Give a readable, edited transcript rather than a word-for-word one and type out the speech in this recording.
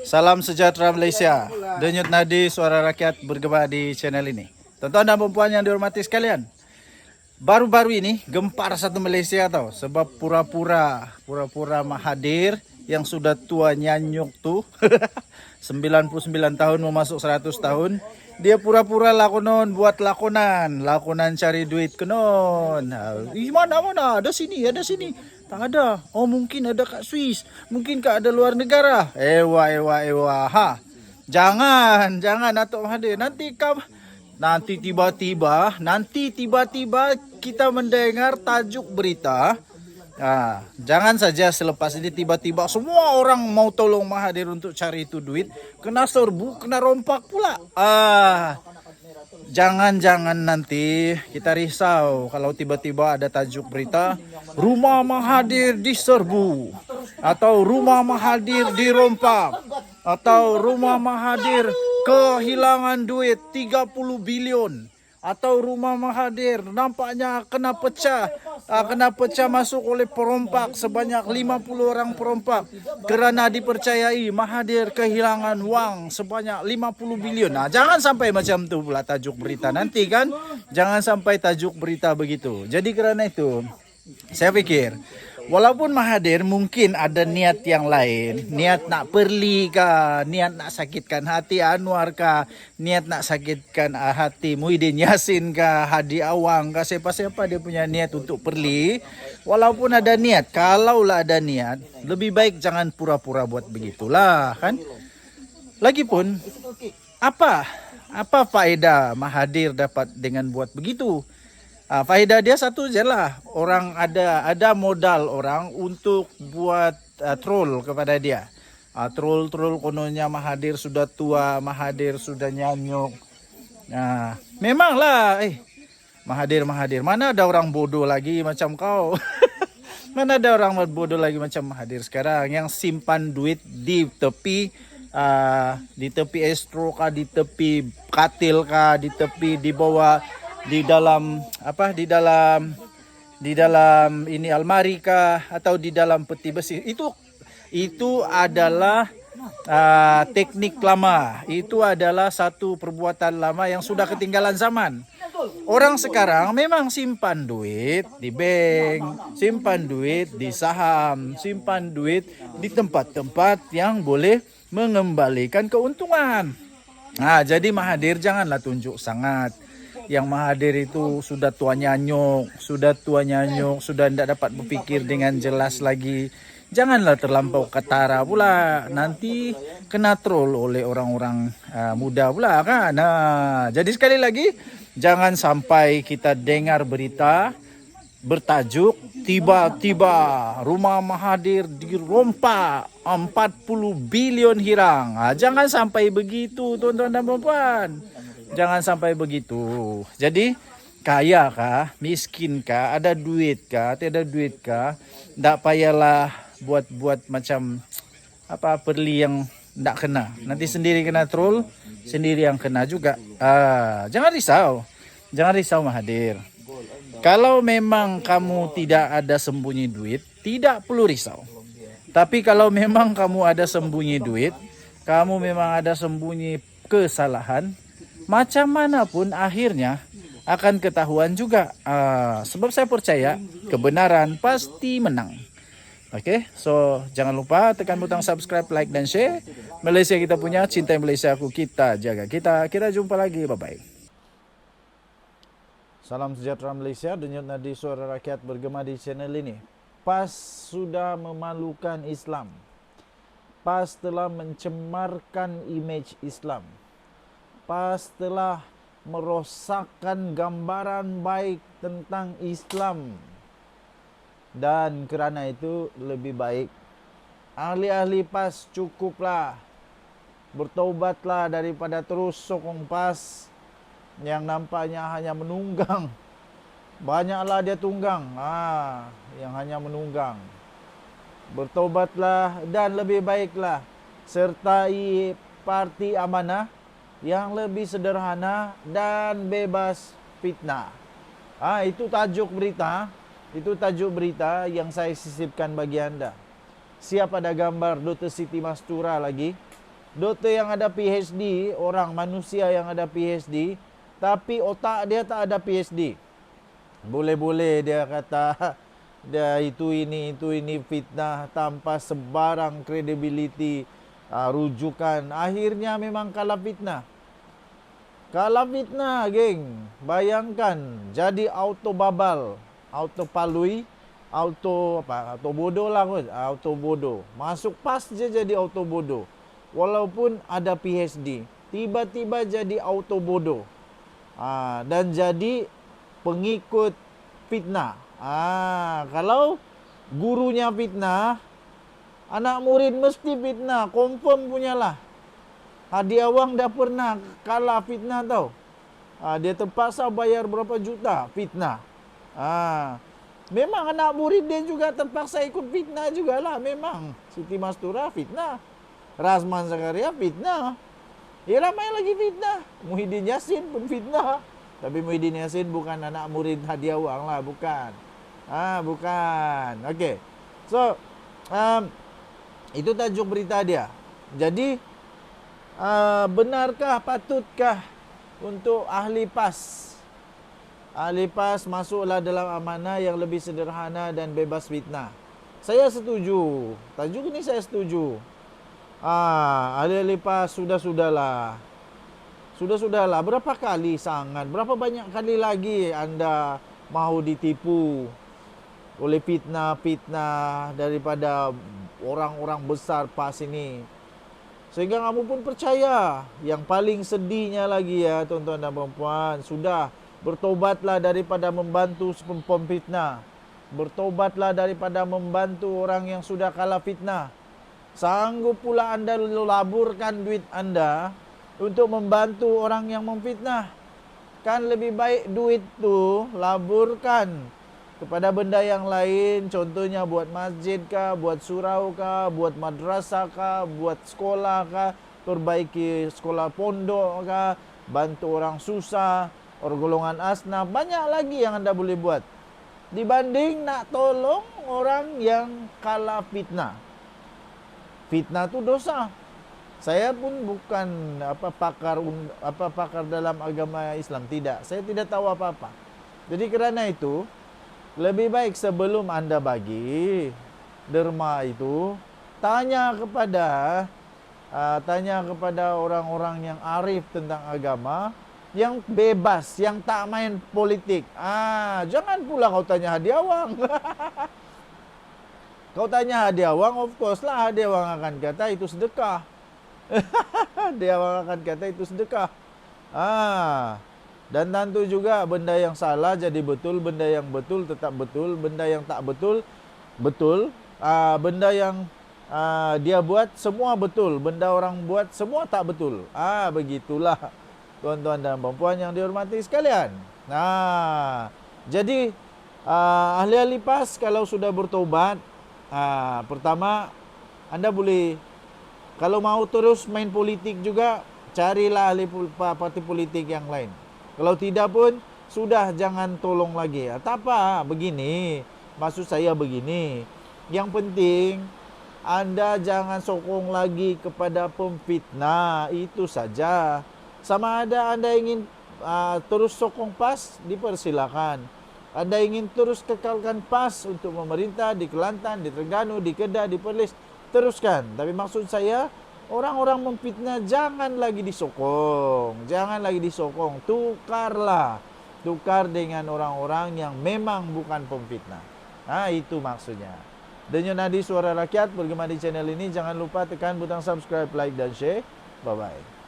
Salam sejahtera Malaysia. Denyut nadi suara rakyat bergema di channel ini. Tuan-tuan dan puan yang dihormati sekalian. Baru-baru ini gempar satu Malaysia tau. Sebab pura-pura Mahathir yang sudah tua nyanyuk tuh. 99 tahun mau masuk 100 tahun. Dia pura-pura lakonan buat lakonan cari duit kenon. Mana ada sini. Tak ada. Oh mungkin ada kat Swiss, mungkin kat ada luar negara. Ewa. Ha. Jangan Datuk Mahathir. Nanti tiba-tiba kita mendengar tajuk berita. Jangan saja selepas ini tiba-tiba semua orang mau tolong Mahathir untuk cari itu duit, kena serbu, kena rompak pula. Jangan nanti kita risau kalau tiba-tiba ada tajuk berita rumah Mahathir diserbu, atau rumah Mahathir dirompak, atau rumah Mahathir kehilangan duit 30 bilion, atau rumah Mahathir nampaknya kena pecah masuk oleh perompak sebanyak 50 orang perompak kerana dipercayai Mahathir kehilangan wang sebanyak 50 bilion. Jangan sampai macam tu pula tajuk berita nanti kan. Jangan sampai tajuk berita begitu. Jadi kerana itu saya pikir walaupun Mahathir mungkin ada niat yang lain, niat nak perli kah, niat nak sakitkan hati Anwar kah, niat nak sakitkan hati Muhyiddin Yassin kah, Hadi Awang kah, siapa-siapa dia punya niat untuk perli. Walaupun ada niat, kalaulah ada niat, lebih baik jangan pura-pura buat begitulah kan. Lagipun apa faedah Mahathir dapat dengan buat begitu? Faedah dia satu je lah. Orang ada modal orang untuk buat troll kepada dia. Troll kononnya Mahathir sudah tua, Mahathir sudah nyanyuk. Memanglah Mahathir, mana ada orang bodoh lagi macam kau. Mana ada orang bodoh lagi macam Mahathir sekarang yang simpan duit di tepi estro kah, di tepi katil kah, di tepi di bawah, di dalam ini almari kah, atau di dalam peti besi. Itu adalah teknik lama. Itu adalah satu perbuatan lama yang sudah ketinggalan zaman. Orang sekarang memang simpan duit di bank, simpan duit di saham, simpan duit di tempat-tempat yang boleh mengembalikan keuntungan. Jadi Mahathir janganlah tunjuk sangat. Yang Mahathir itu sudah tua nyanyuk, sudah tidak dapat berfikir dengan jelas lagi. Janganlah terlampau ketara pula, nanti kena troll oleh orang-orang muda pula kan. Jadi sekali lagi, jangan sampai kita dengar berita bertajuk tiba-tiba rumah Mahathir dirompak 40 bilion hilang. Jangan sampai begitu tuan-tuan dan puan. Jangan sampai begitu. Jadi kaya kah, miskin kah, ada duit kah, tiada duit kah, tak payahlah buat macam perli yang tak kena. Nanti sendiri kena troll, sendiri yang kena juga. Jangan risau Mahathir. Kalau memang kamu tidak ada sembunyi duit, tidak perlu risau. Tapi kalau memang kamu ada sembunyi duit, kamu memang ada sembunyi kesalahan, macam mana pun akhirnya akan ketahuan juga. Sebab saya percaya kebenaran pasti menang. So jangan lupa tekan butang subscribe, like dan share. Malaysia kita punya, cintai Malaysia aku, kita jaga kita jumpa lagi, bye bye. Salam sejahtera Malaysia, denyut nadi suara rakyat bergema di channel ini. PAS sudah memalukan Islam. PAS telah mencemarkan image Islam. PAS telah merosakkan gambaran baik tentang Islam. Dan kerana itu lebih baik ahli-ahli PAS cukuplah, bertaubatlah daripada terus sokong PAS yang nampaknya hanya menunggang. Banyaklah dia tunggang, yang hanya menunggang. Bertaubatlah dan lebih baiklah sertai parti amanah yang lebih sederhana dan bebas fitnah. Itu tajuk berita yang saya sisipkan bagi anda. Siap ada gambar Dr. Siti Mastura lagi. Doktor yang ada PhD, orang manusia yang ada PhD, tapi otak dia tak ada PhD. Boleh-boleh dia kata dia itu ini fitnah tanpa sebarang credibility, rujukan. Akhirnya memang kalah fitnah. Kalah fitnah, geng. Bayangkan jadi auto babal, auto palui, auto apa? Auto bodoh lah kot. Auto bodoh. Masuk pas je jadi auto bodoh. Walaupun ada PhD, tiba-tiba jadi auto bodoh. Dan jadi pengikut fitnah. Kalau gurunya fitnah, anak murid mesti fitnah, confirm punyalah. Hadiah Wang dah pernah kalah fitnah tau. Dia terpaksa bayar berapa juta fitnah. Memang anak murid dia juga terpaksa ikut fitnah jugalah. Memang Siti Mastura fitnah, Razman Zakaria fitnah. Ya ramai lagi fitnah. Muhyiddin Yassin pun fitnah. Tapi Muhyiddin Yassin bukan anak murid Hadiah Wang lah, bukan. Bukan. Okey. So, itu tajuk berita dia. Jadi, benarkah, patutkah untuk ahli PAS masuklah dalam amanah yang lebih sederhana dan bebas fitnah? Saya setuju. Tajuk ini saya setuju. Ahli PAS sudahlah. Berapa kali sangat? Berapa banyak kali lagi anda mahu ditipu oleh fitnah daripada orang-orang besar PAS ini? Sehingga kamu pun percaya. Yang paling sedihnya lagi ya tuan-tuan dan puan-puan, sudah bertobatlah daripada membantu pemfitnah. Bertobatlah daripada membantu orang yang sudah kalah fitnah. Sanggup pula anda laburkan duit anda untuk membantu orang yang memfitnah. Kan lebih baik duit tu laburkan kepada benda yang lain, contohnya buat masjid kah, buat surau kah, buat madrasah kah, buat sekolah kah, perbaiki sekolah pondok kah, bantu orang susah, orang golongan asnaf, banyak lagi yang anda boleh buat dibanding nak tolong orang yang kalah fitnah. Fitnah tu dosa. Saya pun bukan pakar dalam agama Islam, tidak. Saya tidak tahu apa-apa. Jadi kerana itu lebih baik sebelum anda bagi derma itu, tanya kepada orang-orang yang arif tentang agama, yang bebas, yang tak main politik. Jangan pula kau tanya Hadiah Wang. Kau tanya Hadiah Wang, of course lah Hadiah Wang akan kata itu sedekah. Hadiah Wang akan kata itu sedekah. Dan tentu juga benda yang salah jadi betul, benda yang betul tetap betul, benda yang tak betul, betul. Benda yang dia buat semua betul, benda orang buat semua tak betul. Begitulah tuan-tuan dan puan-puan yang dihormati sekalian. Jadi ahli-ahli PAS kalau sudah bertobat, pertama anda boleh, kalau mau terus main politik juga, carilah ahli parti politik yang lain. Kalau tidak pun, sudah jangan tolong lagi. Tak apa, begini. Maksud saya begini. Yang penting, anda jangan sokong lagi kepada pemfitnah. Itu saja. Sama ada anda ingin terus sokong PAS, dipersilakan. Anda ingin terus kekalkan PAS untuk memerintah di Kelantan, di Terengganu, di Kedah, di Perlis, teruskan. Tapi maksud saya, orang-orang memfitnah jangan lagi disokong. Jangan lagi disokong. Tukarlah. Tukar dengan orang-orang yang memang bukan pemfitnah. Itu maksudnya. Denyut Nadi Suara Rakyat bergema di channel ini. Jangan lupa tekan butang subscribe, like dan share. Bye-bye.